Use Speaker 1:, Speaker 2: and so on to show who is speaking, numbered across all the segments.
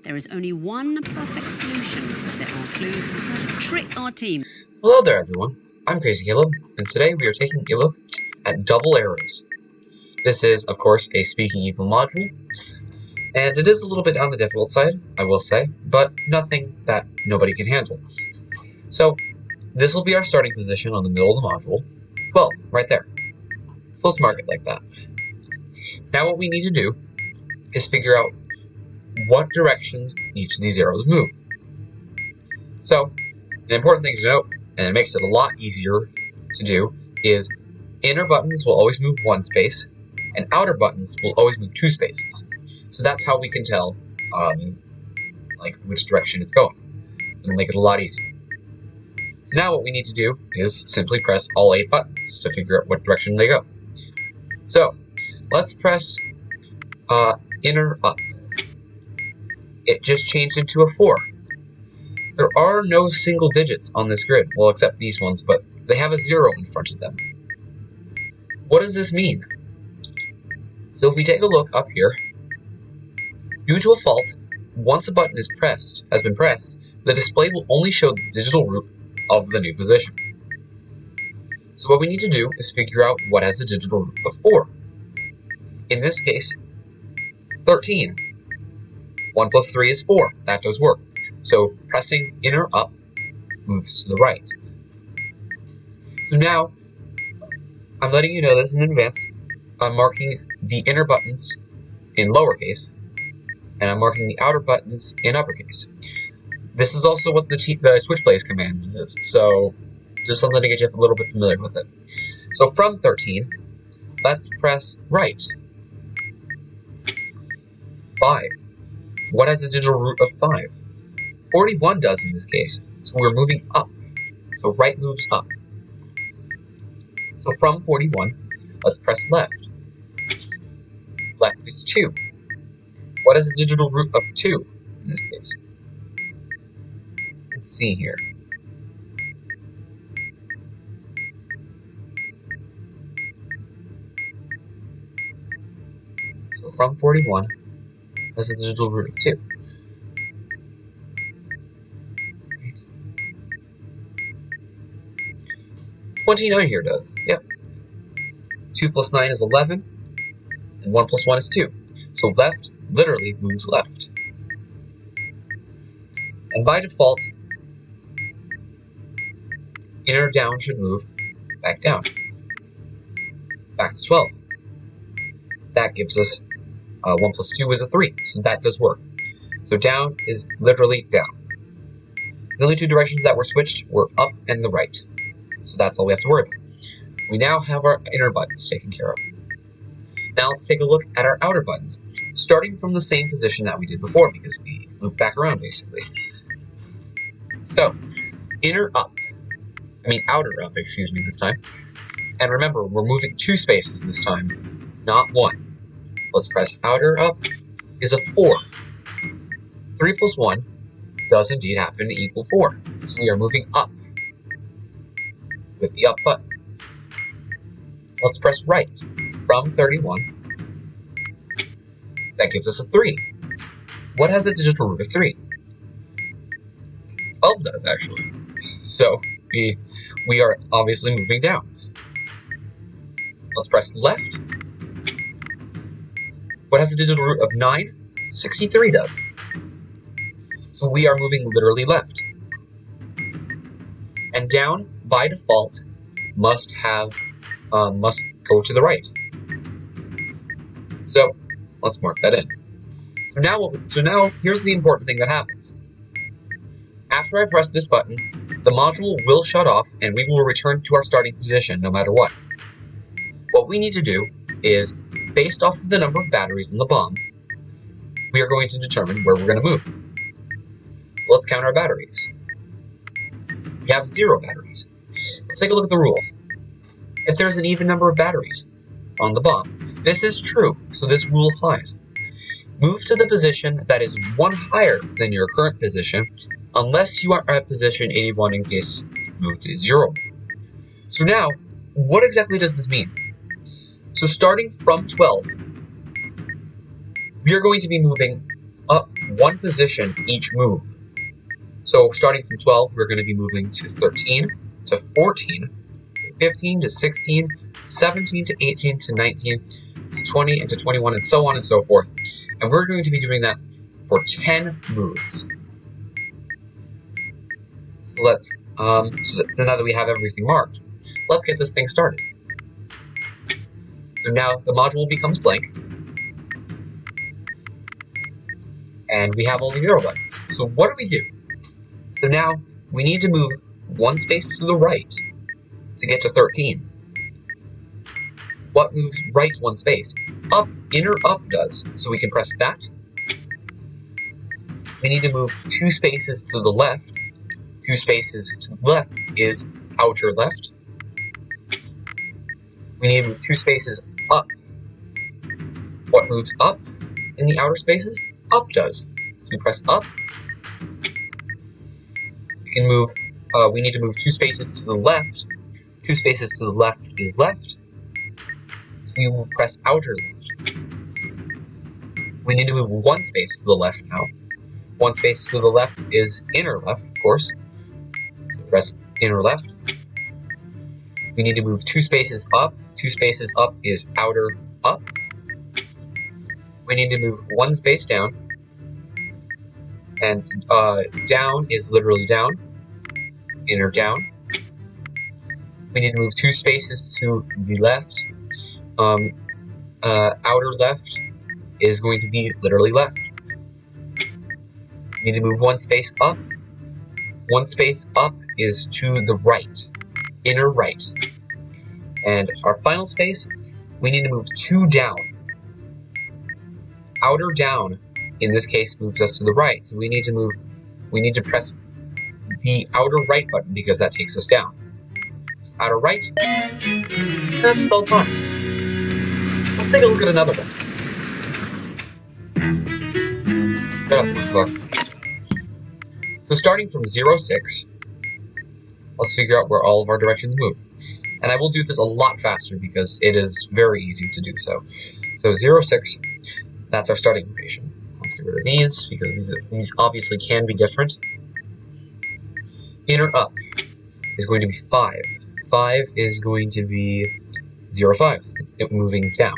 Speaker 1: There is only one perfect solution. There are clues that will try to trick our team.
Speaker 2: Hello there, everyone. I'm KTANE, and today we are taking a look at double arrows. This is, of course, a Speingevil module, and it is a little bit on the difficult side, I will say, but nothing that nobody can handle. So, this will be our starting position on the middle of the module, 12, right there. So let's mark it like that. Now what we need to do is figure out what directions each of these arrows move. So, an important thing to note, and it makes it a lot easier to do, is inner buttons will always move one space, and outer buttons will always move two spaces. So that's how we can tell like which direction it's going. It'll make it a lot easier. So now what we need to do is simply press all 8 buttons to figure out what direction they go. So let's press inner up. It just changed into a 4. There are no single digits on this grid, well, except these ones, but they have a 0 in front of them. What does this mean? So if we take a look up here, due to a fault, once a button has been pressed, the display will only show the digital root of the new position. So what we need to do is figure out what has the digital root of 4. In this case, 13. 1 plus 3 is 4. That does work. So pressing inner up moves to the right. So now, I'm letting you know this in advance. I'm marking the inner buttons in lowercase, and I'm marking the outer buttons in uppercase. This is also what the switch commands is, so just something to get you a little bit familiar with it. So from 13, let's press right. 5. What has the digital root of 5? 41 does in this case, so we're moving up. So right moves up. So from 41, let's press left. Left is 2. What is the digital root of 2 in this case? Let's see here. So from 41, that's the digital root of 2. 29 here does. Yep. 2 plus 9 is 11, and 1 plus 1 is 2. So left literally moves left. And by default, inner down should move back down. Back to 12. That gives us 1 plus 2 is a 3, so that does work. So down is literally down. The only two directions that were switched were up and the right. So that's all we have to worry about. We now have our inner buttons taken care of. Now let's take a look at our outer buttons, starting from the same position that we did before, because we loop back around basically. So, outer up, this time. And remember, we're moving 2 spaces this time, not 1. Let's press outer up is a 4. 3 plus 1 does indeed happen to equal 4. So we are moving up with the up button. Let's press right from 31. That gives us a 3. What has a digital root of 3? 12 does, actually. So we are obviously moving down. Let's press left. What has a digital root of 9? 63 does. So we are moving literally left. And down, by default, must go to the right. So let's mark that in. So now here's the important thing that happens. After I press this button, the module will shut off and we will return to our starting position no matter what. What we need to do is, based off of the number of batteries in the bomb, we are going to determine where we're going to move. So let's count our batteries. We have 0 batteries. Let's take a look at the rules. If there's an even number of batteries on the bomb, this is true, so this rule applies. Move to the position that is 1 higher than your current position, unless you are at position 81 in case moved to 0. So now, what exactly does this mean? So starting from 12, we are going to be moving up one position each move. So starting from 12, we're going to be moving to 13, to 14, to 15, to 16, 17, to 18, to 19, to 20, and to 21, and so on and so forth. And we're going to be doing that for 10 moves. So let's, so now that we have everything marked, let's get this thing started. So now the module becomes blank, and we have all these arrow buttons. So what do we do? So now we need to move one space to the right to get to 13. What moves right one space? Up, inner up does. So we can press that. We need to move 2 spaces to the left. 2 spaces to the left is outer left. We need to move 2 spaces up. What moves up in the outer spaces? Up does. So we press up. We can move, we need to move 2 spaces to the left. 2 spaces to the left is left. So we will press outer left. We need to move 1 space to the left now. 1 space to the left is inner left, of course. So press inner left. We need to move 2 spaces up. 2 spaces up is outer up. We need to move 1 space down. And down is literally down. Inner down. We need to move 2 spaces to the left. Outer left is going to be literally left. We need to move 1 space up. 1 space up is to the right. Inner right. And our final space, we need to move 2 down. Outer down, in this case, moves us to the right. So we need to press the outer right button because that takes us down. Outer right, that's a solid puzzle. Let's take a look at another one. So starting from 0, 6, let's figure out where all of our directions move. And I will do this a lot faster because it is very easy to do so. So 0, 6, that's our starting location. Let's get rid of these because these obviously can be different. Inner up is going to be 5. 5 is going to be 0, 5. It's moving down.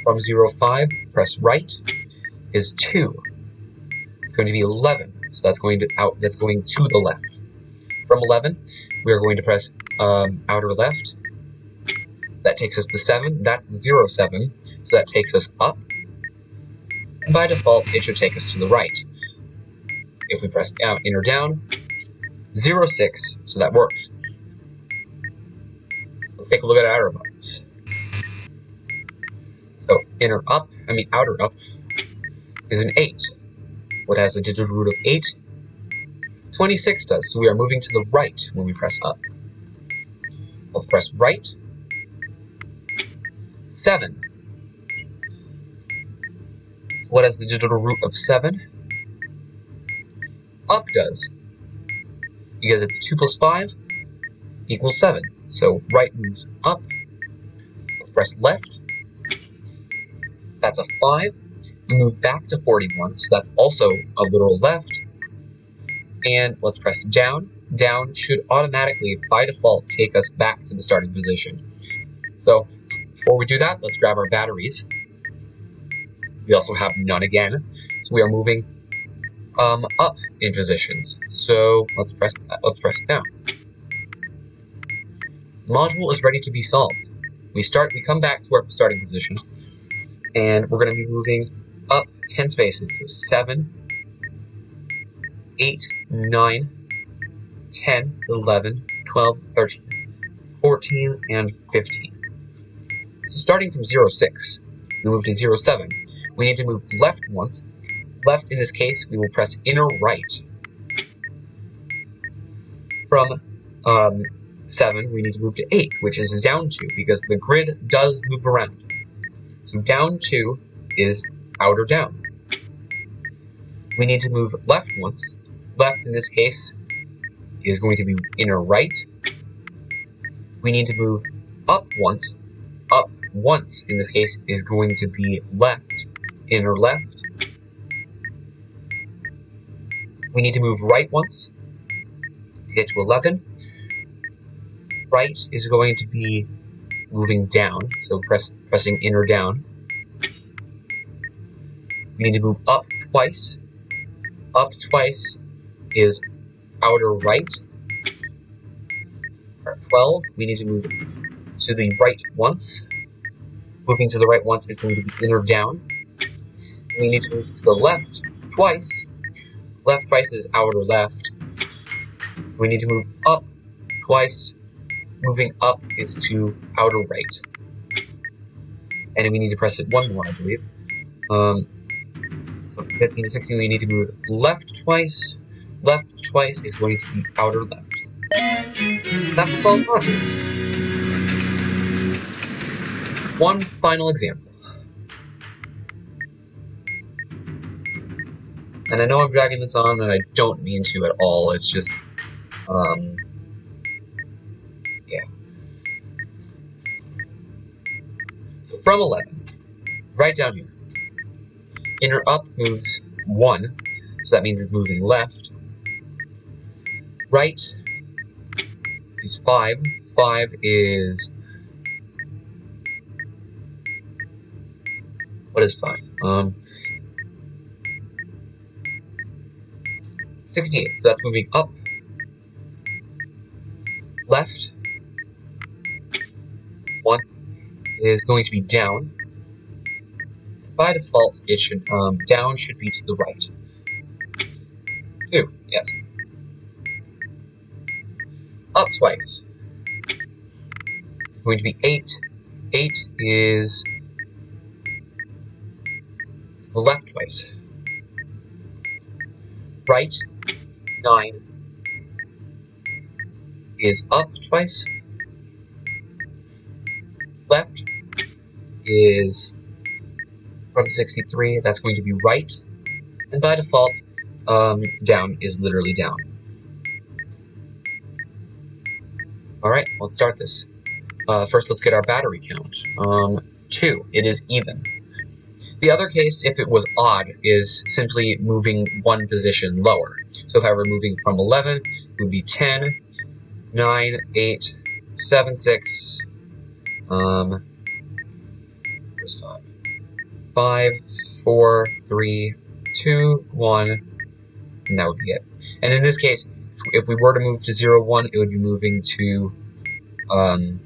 Speaker 2: From 0, 5, press right is 2. It's going to be 11. So that's going to the left. From 11, we are going to press outer left. That takes us to 7. That's 0, 7. So that takes us up. And by default, it should take us to the right. If we press down, inner down, 0, 6. So that works. Let's take a look at outer buttons. So outer up is an 8. What has the digital root of 8? 26 does, so we are moving to the right when we press up. We'll press right. 7. What has the digital root of 7? Up does, because it's 2 plus 5 equals 7. So right moves up. Let's press left. That's a 5. We move back to 41, so that's also a literal left. And let's press down. Down should automatically, by default, take us back to the starting position. So before we do that, let's grab our batteries. We also have none again, so we are moving up in positions. So let's press down. The module is ready to be solved. We come back to our starting position, and we're going to be moving up 10 spaces. So 7, 8, 9, 10, 11, 12, 13, 14, and 15. So starting from 0, 6, we move to 0, 7. We need to move left once. Left, in this case, we will press inner right. From 7, we need to move to 8, which is down 2, because the grid does loop around. So down 2 is outer down. We need to move left once. Left, in this case, is going to be inner right. We need to move up once. Up once, in this case, is going to be left, inner left. We need to move right once to get to 11. Right is going to be moving down, so pressing in or down. We need to move up twice. Up twice is outer right. At 12, we need to move to the right once. Moving to the right once is going to be in or down. We need to move to the left twice. Left twice is outer left. We need to move up twice. Moving up is to outer right. And we need to press it one more, I believe. So from 15 to 16, we need to move left twice. Left twice is going to be outer left. That's a solid module. One final example. And I know I'm dragging this on, and I don't mean to at all. It's just, yeah. So from 11, right down here, inner up moves 1, so that means it's moving left. Right is 5. 5 is... What is 5? 68, so that's moving up. Left. 1 is going to be down. By default, it should, down should be to the right. 2, yes. Up twice. It's going to be 8. 8 is to the left twice. Right, 9 is up twice. Left is from 63, that's going to be right. And by default, down is literally down. Alright, let's start this. First, let's get our battery count. 2, it is even. The other case, if it was odd, is simply moving one position lower. So if I were moving from 11, it would be 10, 9, 8, 7, 6, where's 5? 5, 4, 3, 2, 1, and that would be it. And in this case, if we were to move to 0, 1, it would be moving to 81,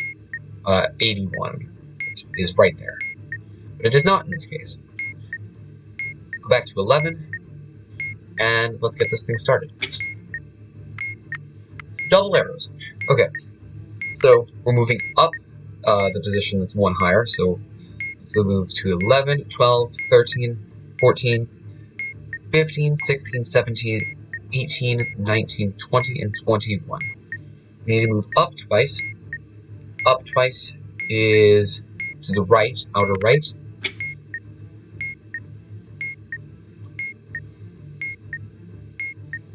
Speaker 2: which is right there. But it is not in this case. Go back to 11, and let's get this thing started. Double arrows. Okay, so we're moving up the position that's 1 higher, so let's move to 11, 12, 13, 14, 15, 16, 17, 18, 19, 20, and 21. We need to move up twice. Up twice is to the right, outer right.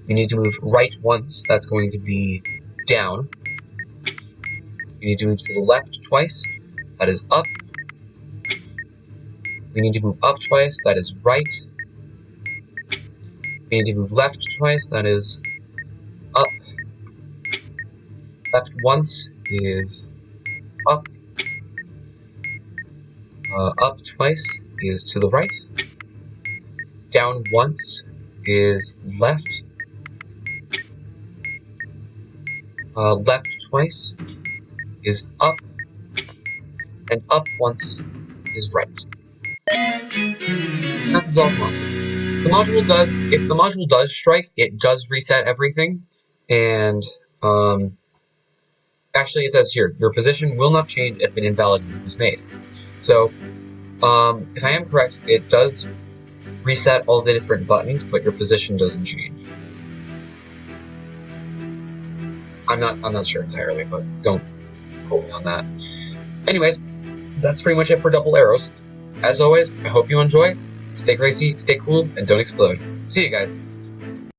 Speaker 2: We need to move right once, that's going to be down. We need to move to the left twice, that is up. We need to move up twice, that is right. We need to move left twice, that is up. Left once is up. Up twice is to the right. Down once is left. Left twice is up, and up once is right. And that's all the module. The module does, if the module does strike, it does reset everything, and actually it says here, your position will not change if an invalid move is made. So, if I am correct, it does reset all the different buttons, but your position doesn't change. I'm not sure entirely, but don't quote me on that. Anyways, that's pretty much it for double arrows. As always, I hope you enjoy. Stay crazy, stay cool, and don't explode. See you guys.